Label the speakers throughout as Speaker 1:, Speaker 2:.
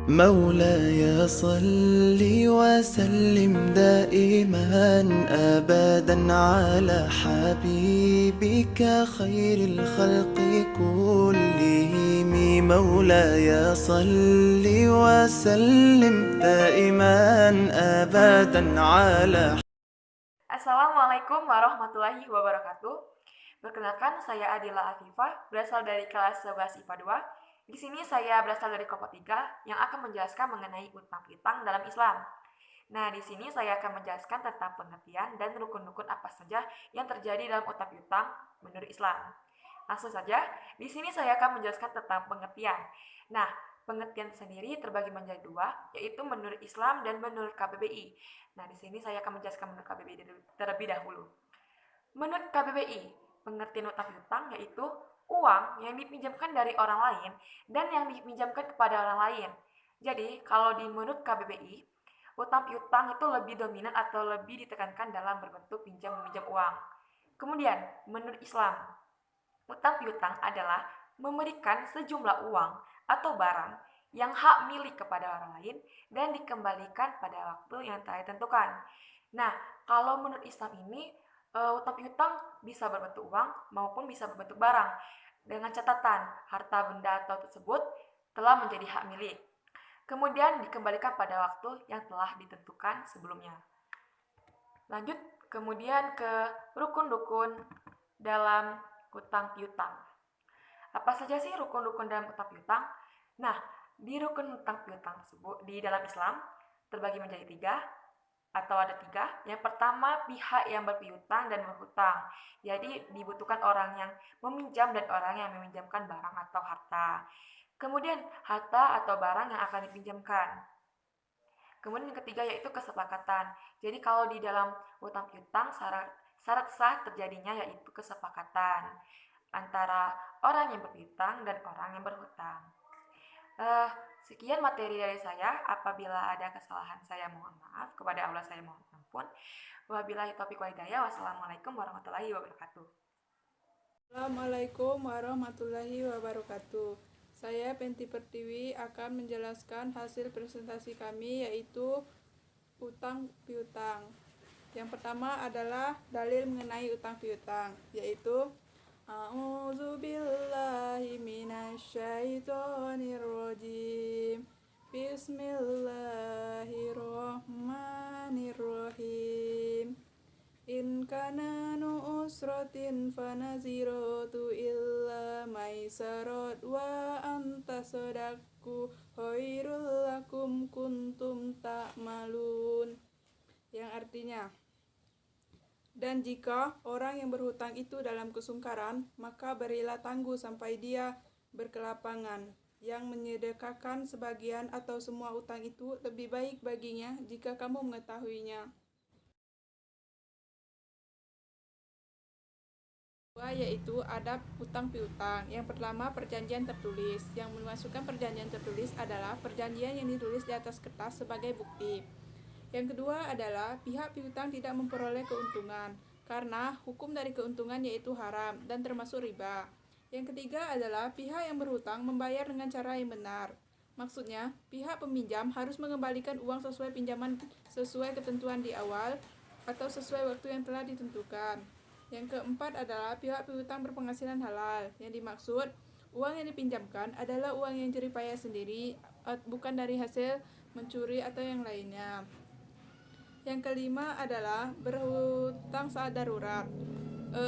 Speaker 1: مولاي صل وسلم دائما أبدا على حبيبك خير الخلق كلهم. مولاي صل وسلم دائما أبدا على.
Speaker 2: Assalamualaikum warahmatullahi wabarakatuh. Perkenalkan, saya Adila Afifah, berasal dari kelas 11 IPA 2. Di sini saya berasal dari kelompok 3 yang akan menjelaskan mengenai utang piutang dalam Islam. Nah, di sini saya akan menjelaskan tentang pengertian dan rukun-rukun apa saja yang terjadi dalam utang piutang menurut Islam. Langsung saja, di sini saya akan menjelaskan tentang pengertian. Nah, pengertian sendiri terbagi menjadi dua, yaitu menurut Islam dan menurut KBBI. Nah, di sini saya akan menjelaskan menurut KBBI terlebih dahulu. Menurut KBBI, pengertian utang piutang yaitu uang yang dipinjamkan dari orang lain dan yang dipinjamkan kepada orang lain. Jadi, kalau di menurut KBBI, utang piutang itu lebih dominan atau lebih ditekankan dalam berbentuk pinjam meminjam uang. Kemudian, menurut Islam, utang piutang adalah memberikan sejumlah uang atau barang yang hak milik kepada orang lain dan dikembalikan pada waktu yang telah ditentukan. Nah, kalau menurut Islam ini, utang piutang bisa berbentuk uang maupun bisa berbentuk barang, dengan catatan harta benda atau tersebut telah menjadi hak milik. Kemudian dikembalikan pada waktu yang telah ditentukan sebelumnya. Lanjut kemudian ke rukun-rukun dalam utang piutang. Apa saja sih rukun-rukun dalam utang piutang? Nah, di rukun utang piutang tersebut di dalam Islam terbagi menjadi tiga atau ada tiga. Yang pertama, pihak yang berpiutang dan berhutang. Jadi dibutuhkan orang yang meminjam dan orang yang meminjamkan barang atau harta. Kemudian harta atau barang yang akan dipinjamkan. Kemudian yang ketiga yaitu kesepakatan. Jadi kalau di dalam utang piutang syarat sah terjadinya yaitu kesepakatan antara orang yang berpiutang dan orang yang berhutang. Sekian materi dari saya. Apabila ada kesalahan saya mohon maaf, kepada Allah saya mohon ampun. Wabillahi taufiq wal hidayah. Wassalamualaikum warahmatullahi wabarakatuh.
Speaker 3: Assalamualaikum warahmatullahi wabarakatuh. Saya Penti Pertiwi akan menjelaskan hasil presentasi kami, yaitu utang piutang. Yang pertama adalah dalil mengenai utang piutang, yaitu A'udzubillahi minasyaitonirrajim. Bismillahirrahmanirrahim. In kana usratin fanaziratu illa maisarat wa antasadaqu khairul lakum kuntum ta'malun. Yang artinya, dan jika orang yang berhutang itu dalam kesungkaran, maka berilah tangguh sampai dia berkelapangan. Yang menyedekahkan sebagian atau semua utang itu lebih baik baginya jika kamu mengetahuinya. Yaitu adab utang piutang. Yang pertama, perjanjian tertulis. Yang memasukkan perjanjian tertulis adalah perjanjian yang ditulis di atas kertas sebagai bukti. Yang kedua adalah pihak piutang tidak memperoleh keuntungan karena hukum dari keuntungan yaitu haram dan termasuk riba. Yang ketiga adalah pihak yang berhutang membayar dengan cara yang benar. Maksudnya, pihak peminjam harus mengembalikan uang sesuai pinjaman sesuai ketentuan di awal atau sesuai waktu yang telah ditentukan. Yang keempat adalah pihak piutang berpenghasilan halal. Yang dimaksud, uang yang dipinjamkan adalah uang yang jerih payah sendiri, bukan dari hasil mencuri atau yang lainnya. Yang kelima adalah berhutang saat darurat.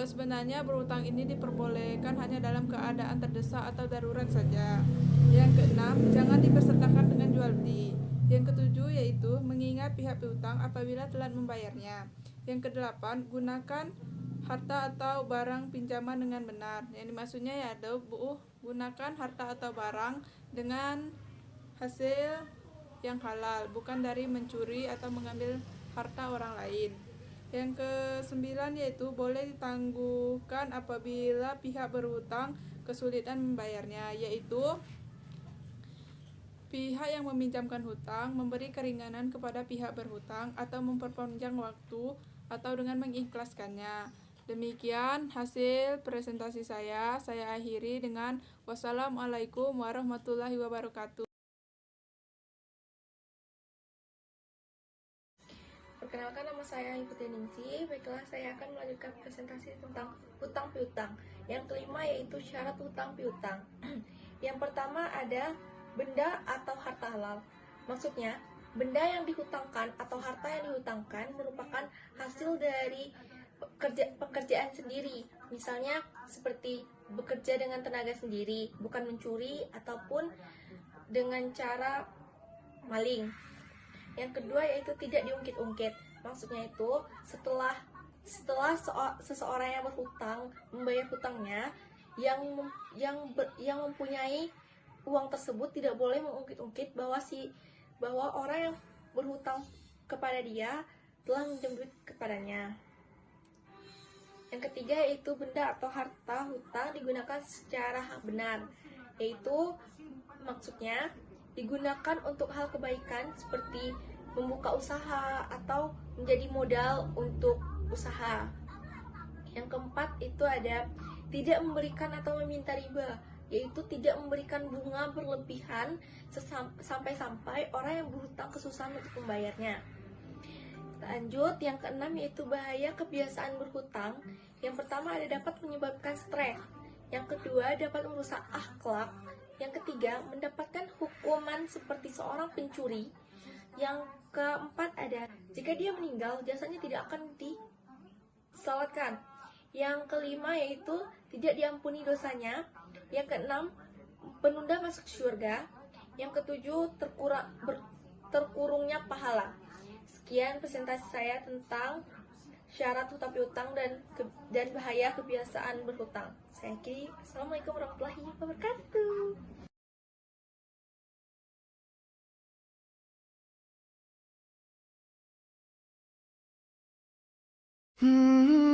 Speaker 3: Sebenarnya berhutang ini diperbolehkan hanya dalam keadaan terdesak atau darurat saja. Yang keenam, jangan dipesertakan dengan jual beli. Yang ketujuh yaitu mengingat pihak piutang apabila telat membayarnya. Yang kedelapan, gunakan harta atau barang pinjaman dengan benar. Yang dimaksudnya yaitu gunakan harta atau barang dengan hasil yang halal, bukan dari mencuri atau mengambil harta orang lain. Yang kesembilan yaitu boleh ditangguhkan apabila pihak berhutang kesulitan membayarnya, yaitu pihak yang meminjamkan hutang memberi keringanan kepada pihak berhutang atau memperpanjang waktu atau dengan mengikhlaskannya. Demikian hasil presentasi saya. Saya akhiri dengan wassalamualaikum warahmatullahi wabarakatuh.
Speaker 4: Perkenalkan, nama saya Ibu Ningsi. Baiklah, saya akan melanjutkan presentasi tentang hutang piutang. Yang kelima yaitu syarat hutang piutang. Yang pertama ada benda atau harta halal. Maksudnya, benda yang dihutangkan atau harta yang dihutangkan merupakan hasil dari pekerjaan sendiri. Misalnya seperti bekerja dengan tenaga sendiri, bukan mencuri ataupun dengan cara maling. Yang kedua yaitu tidak diungkit-ungkit. Maksudnya itu setelah seseorang yang berhutang membayar hutangnya, yang mempunyai uang tersebut tidak boleh mengungkit-ungkit bahwa orang yang berhutang kepada dia telah minjam duit kepadanya. Yang ketiga yaitu benda atau harta hutang digunakan secara benar, yaitu maksudnya digunakan untuk hal kebaikan seperti membuka usaha atau menjadi modal untuk usaha. Yang keempat itu ada tidak memberikan atau meminta riba, yaitu tidak memberikan bunga berlebihan sampai-sampai orang yang berhutang kesusahan untuk membayarnya. Lanjut, yang keenam yaitu bahaya kebiasaan berhutang. Yang pertama ada dapat menyebabkan stres. Yang kedua dapat merusak akhlak. Yang ketiga mendapatkan hukuman seperti seorang pencuri. Yang keempat ada jika dia meninggal jasanya tidak akan disalatkan. Yang kelima yaitu tidak diampuni dosanya. Yang keenam penunda masuk surga. Yang ketujuh terkurungnya pahala. Sekian presentasi saya tentang syarat hutang piutang dan bahaya kebiasaan berhutang. Saya akhiri. Assalamualaikum warahmatullahi wabarakatuh.
Speaker 1: Hmm.